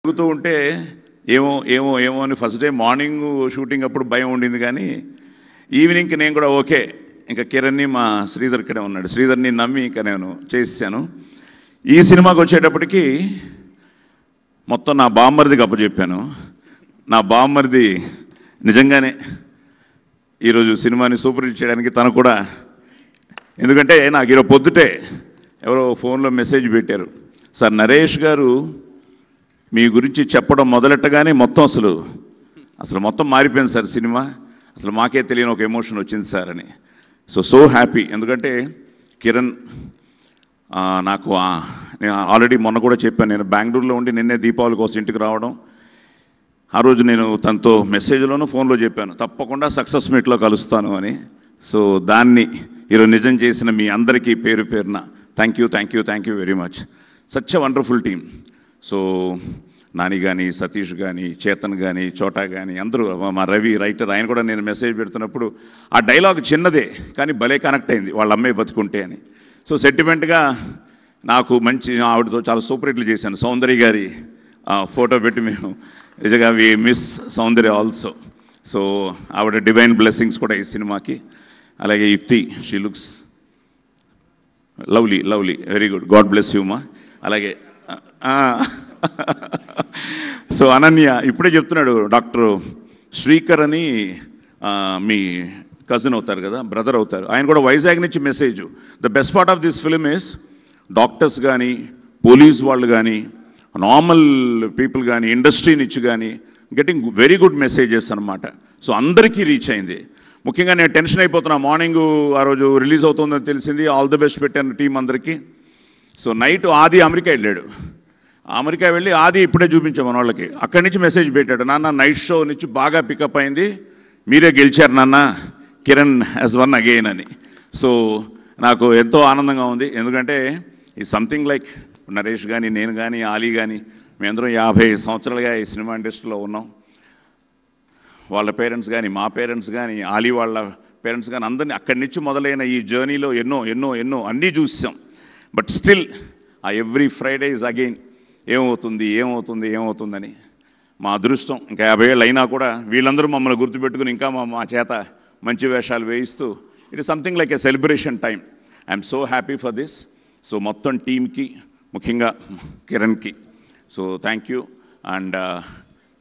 అడుగుతూ ఉంటే ఏమో ఏమో ఏమో అని ఫస్ట్ డే మార్నింగ్ షూటింగ్ అప్పుడు భయం ఉండింది, కానీ ఈవినింగ్కి నేను కూడా ఓకే, ఇంకా కిరణ్ని మా శ్రీధర్ ఇక్కడే ఉన్నాడు, శ్రీధర్ని నమ్మి ఇంకా నేను చేసాను. ఈ సినిమాకి వచ్చేటప్పటికి మొత్తం నా బామ్మరిదికి అప్పచెప్పాను. నా బామ్మరిది నిజంగానే ఈరోజు సినిమాని సూపర్ హిట్ చేయడానికి తను కూడా, ఎందుకంటే నాకు ఈరోజు పొద్దుటే ఎవరో ఫోన్లో మెసేజ్ పెట్టారు, సార్ నరేష్ గారు మీ గురించి చెప్పడం మొదలెట్టగానే మొత్తం అసలు మొత్తం మారిపోయింది సార్ సినిమా, అసలు మాకే తెలియని ఒక ఎమోషన్ వచ్చింది సార్ అని. So happy. ఎందుకంటే కిరణ్ నాకు నేను ఆల్రెడీ మొన్న కూడా చెప్పాను, నేను బెంగళూరులో ఉండి నిన్నే దీపావళి కోసం ఇంటికి రావడం, ఆ రోజు నేను తనతో మెసేజ్లోనూ ఫోన్లో చెప్పాను తప్పకుండా సక్సెస్ మీట్లో కలుస్తాను అని. సో దాన్ని ఈరోజు నిజం చేసిన మీ అందరికీ పేరు పేరున thank you very much. Such a wonderful team. So Nani కానీ, సతీష్ కానీ, చేతన్ కానీ, చోటా కానీ అందరూ, మా రవి రైటర్, ఆయన కూడా నేను మెసేజ్ పెడుతున్నప్పుడు ఆ డైలాగ్ చిన్నదే కానీ భలే కనెక్ట్ అయింది, వాళ్ళ అమ్మాయి బతుకుంటే అని. సో సెంటిమెంట్గా నాకు మంచి, ఆవిడతో చాలా సూపర్ హిట్లు చేశాను. సౌందర్య గారి ఫోటో పెట్టి మేము నిజంగా we miss Soundarya also. So ఆవిడ డివైన్ బ్లెస్సింగ్స్ కూడా ఈ సినిమాకి. అలాగే Yukti, she looks lovely very good, god bless you మా. అలాగే సో అనన్య ఇప్పుడే చెప్తున్నాడు, డాక్టర్ శ్రీకర్ అని మీ కజిన్ అవుతారు కదా, బ్రదర్ అవుతారు, ఆయన కూడా వైజాగ్ నుంచి message. The best part of this film is doctors కానీ, పోలీస్ వాళ్ళు కానీ, నార్మల్ పీపుల్ కానీ, ఇండస్ట్రీ నుంచి కానీ గెటింగ్ వెరీ గుడ్ మెసేజెస్ అనమాట. సో అందరికీ రీచ్ అయింది. ముఖ్యంగా నేను టెన్షన్ అయిపోతున్నా, మార్నింగ్ ఆ రోజు రిలీజ్ అవుతుందని తెలిసింది, ఆల్ ది బెస్ట్ పెట్టాను టీం అందరికీ. సో నైట్ ఆది అమెరికా వెళ్ళాడు, అమెరికా వెళ్ళి ఆది ఇప్పుడే చూపించాం మన వాళ్ళకి, అక్కడి నుంచి మెసేజ్ పెట్టాడు, నాన్న నైట్ షో నుంచి బాగా పికప్ అయింది, మీరే గెలిచారు నాన్న, కిరణ్ హ్యాస్ వన్ అగైన్ అని. సో నాకు ఎంతో ఆనందంగా ఉంది. ఎందుకంటే ఈ సంథింగ్ లైక్ నరేష్ కానీ, నేను కానీ, ఆలీ కానీ, మేమందరం 50 సంవత్సరాలుగా ఈ సినిమా ఇండస్ట్రీలో ఉన్నాం. వాళ్ళ పేరెంట్స్ కానీ, మా పేరెంట్స్ కానీ, ఆలీ వాళ్ళ పేరెంట్స్ కానీ, అందరినీ అక్కడి నుంచి మొదలైన ఈ జర్నీలో ఎన్నో అన్నీ చూసాం. బట్ స్టిల్ ఆ ఎవ్రీ ఫ్రైడే ఇస్ అగైన్ ఏమవుతుందని మా అదృష్టం. ఇంకా 50 ఏళ్ళు అయినా కూడా వీళ్ళందరూ మమ్మల్ని గుర్తుపెట్టుకుని ఇంకా మా చేత మంచి వేషాలు వేయిస్తూ it is something like a celebration time. I'm so happy for this. So మొత్తం టీమ్కి, ముఖ్యంగా కిరణ్కి సో థ్యాంక్ యూ. అండ్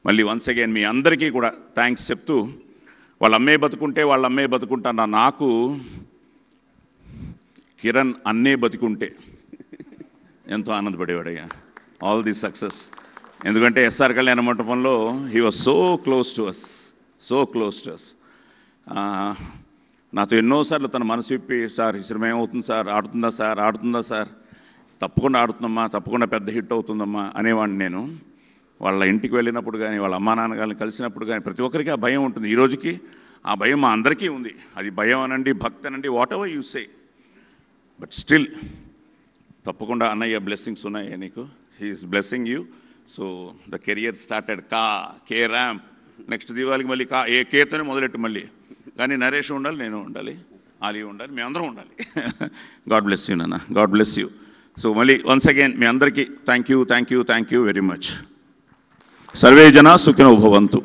మళ్ళీ వన్స్ అగైన్ మీ అందరికీ కూడా థ్యాంక్స్ చెప్తూ, వాళ్ళ అమ్మాయి బతుకుంటాను, నాకు కిరణ్ అన్నే బతికుంటే ఎంతో ఆనందపడేవాడయ్యా. All the success. ఎందుకంటే ఎస్ఆర్ కళ్యాణ మంటపంలో he was so close to us. నాతో ఎన్నోసార్లు తన మనసు విప్పి, సార్ ఈ సినిమా ఏమవుతుంది సార్, ఆడుతుందా సార్, తప్పకుండా ఆడుతుందమ్మా, తప్పకుండా పెద్ద హిట్ అవుతుందమ్మా అనేవాడిని నేను. వాళ్ళ ఇంటికి వెళ్ళినప్పుడు కానీ, వాళ్ళ అమ్మా నాన్నగారిని కలిసినప్పుడు కానీ ప్రతి ఒక్కరికి ఆ భయం ఉంటుంది. ఈ రోజుకి ఆ భయం మా అందరికీ ఉంది. అది భయం అనండి, భక్తి అనండి, whatever you say, but still తప్పకుండా అన్నయ్య బ్లెస్సింగ్స్ ఉన్నాయి నీకు. He is blessing you. So the career started K Ramp. Next దీవాళికి మళ్ళీ కేతోనే మొదలెట్టు మళ్ళీ. కానీ నరేష్ ఉండాలి, నేను ఉండాలి, ఆలీ ఉండాలి, మేమందరం ఉండాలి. గాడ్ బ్లెస్ యూ నాన్న, గాడ్ బ్లెస్ యూ. సో మళ్ళీ వన్స్ అగైన్ మీ అందరికీ thank you very much. Survey జనా సుఖినో భవంతు.